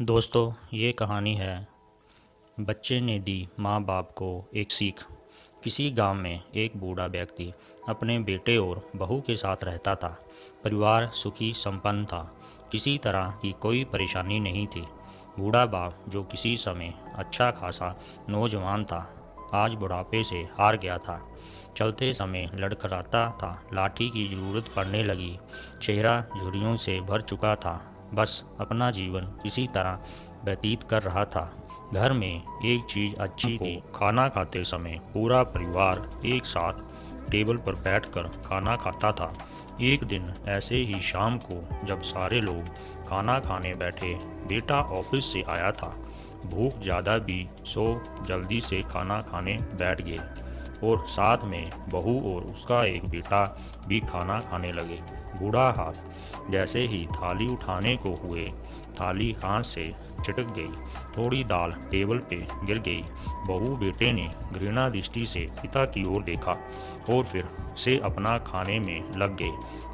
दोस्तों, ये कहानी है बच्चे ने दी माँ बाप को एक सीख। किसी गांव में एक बूढ़ा व्यक्ति अपने बेटे और बहू के साथ रहता था। परिवार सुखी संपन्न था। किसी तरह की कोई परेशानी नहीं थी। बूढ़ा बाप, जो किसी समय अच्छा खासा नौजवान था, आज बुढ़ापे से हार गया था। चलते समय लड़खड़ाता था, लाठी की जरूरत पड़ने लगी। चेहरा झुर्रियों से भर चुका था। बस अपना जीवन किसी तरह व्यतीत कर रहा था। घर में एक चीज अच्छी थी, खाना खाते समय पूरा परिवार एक साथ टेबल पर बैठकर खाना खाता था। एक दिन ऐसे ही शाम को जब सारे लोग खाना खाने बैठे, बेटा ऑफिस से आया था। भूख ज़्यादा भी, सो जल्दी से खाना खाने बैठ गए और साथ में बहू और उसका एक बेटा भी खाना खाने लगे। बूढ़ा हाथ जैसे ही थाली उठाने को हुए, थाली हाथ से छिटक गई। थोड़ी दाल टेबल पे गिर गई। बहू बेटे ने घृणा दृष्टि से पिता की ओर देखा और फिर से अपना खाने में लग गए।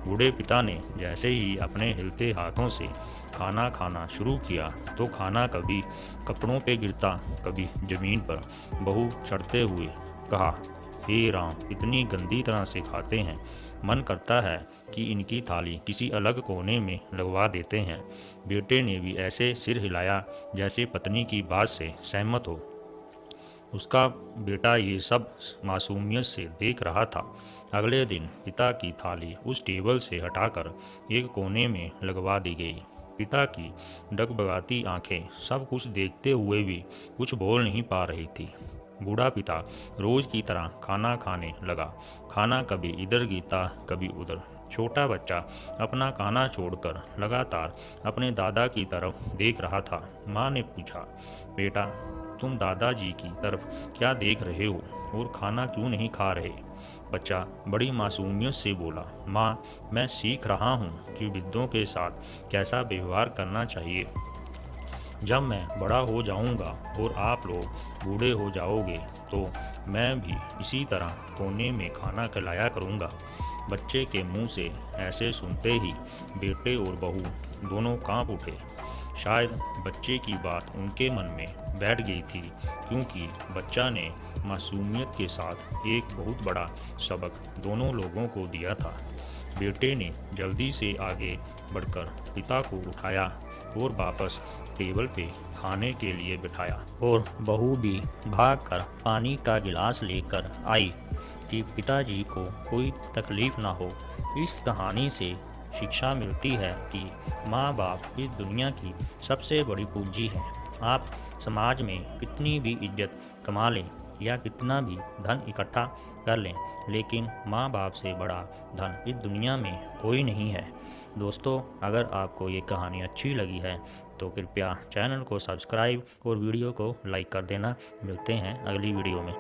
बूढ़े पिता ने जैसे ही अपने हिलते हाथों से खाना खाना शुरू किया तो खाना कभी कपड़ों पे गिरता, कभी जमीन पर। बहू सड़ते हुए कहा, हे राम, इतनी गंदी तरह से खाते हैं, मन करता है कि इनकी थाली किसी अलग कोने में लगवा देते हैं। बेटे ने भी ऐसे सिर हिलाया जैसे पत्नी की बात से सहमत हो। उसका बेटा ये सब मासूमियत से देख रहा था। अगले दिन पिता की थाली उस टेबल से हटाकर एक कोने में लगवा दी गई। पिता की डगमगाती आंखें सब कुछ देखते हुए भी कुछ बोल नहीं पा रही थी। बूढ़ा पिता रोज की तरह खाना खाने लगा। खाना कभी इधर गिरता, कभी उधर। छोटा बच्चा अपना खाना छोड़कर लगातार अपने दादा की तरफ देख रहा था। माँ ने पूछा, बेटा, तुम दादाजी की तरफ क्या देख रहे हो और खाना क्यों नहीं खा रहे? बच्चा बड़ी मासूमियत से बोला, माँ, मैं सीख रहा हूँ कि वृद्धों के साथ कैसा व्यवहार करना चाहिए। जब मैं बड़ा हो जाऊंगा और आप लोग बूढ़े हो जाओगे तो मैं भी इसी तरह कोने में खाना खिलाया करूंगा। बच्चे के मुंह से ऐसे सुनते ही बेटे और बहू दोनों कांप उठे। शायद बच्चे की बात उनके मन में बैठ गई थी, क्योंकि बच्चा ने मासूमियत के साथ एक बहुत बड़ा सबक दोनों लोगों को दिया था। बेटे ने जल्दी से आगे बढ़कर पिता को उठाया और वापस टेबल पे खाने के लिए बिठाया, और बहू भी भागकर पानी का गिलास लेकर आई कि पिताजी को कोई तकलीफ ना हो। इस कहानी से शिक्षा मिलती है कि माँ बाप इस दुनिया की सबसे बड़ी पूंजी है। आप समाज में कितनी भी इज्जत कमा लें या कितना भी धन इकट्ठा कर लें, लेकिन माँ बाप से बड़ा धन इस दुनिया में कोई नहीं है। दोस्तों, अगर आपको ये कहानी अच्छी लगी है तो कृपया चैनल को सब्सक्राइब और वीडियो को लाइक कर देना। मिलते हैं अगली वीडियो में।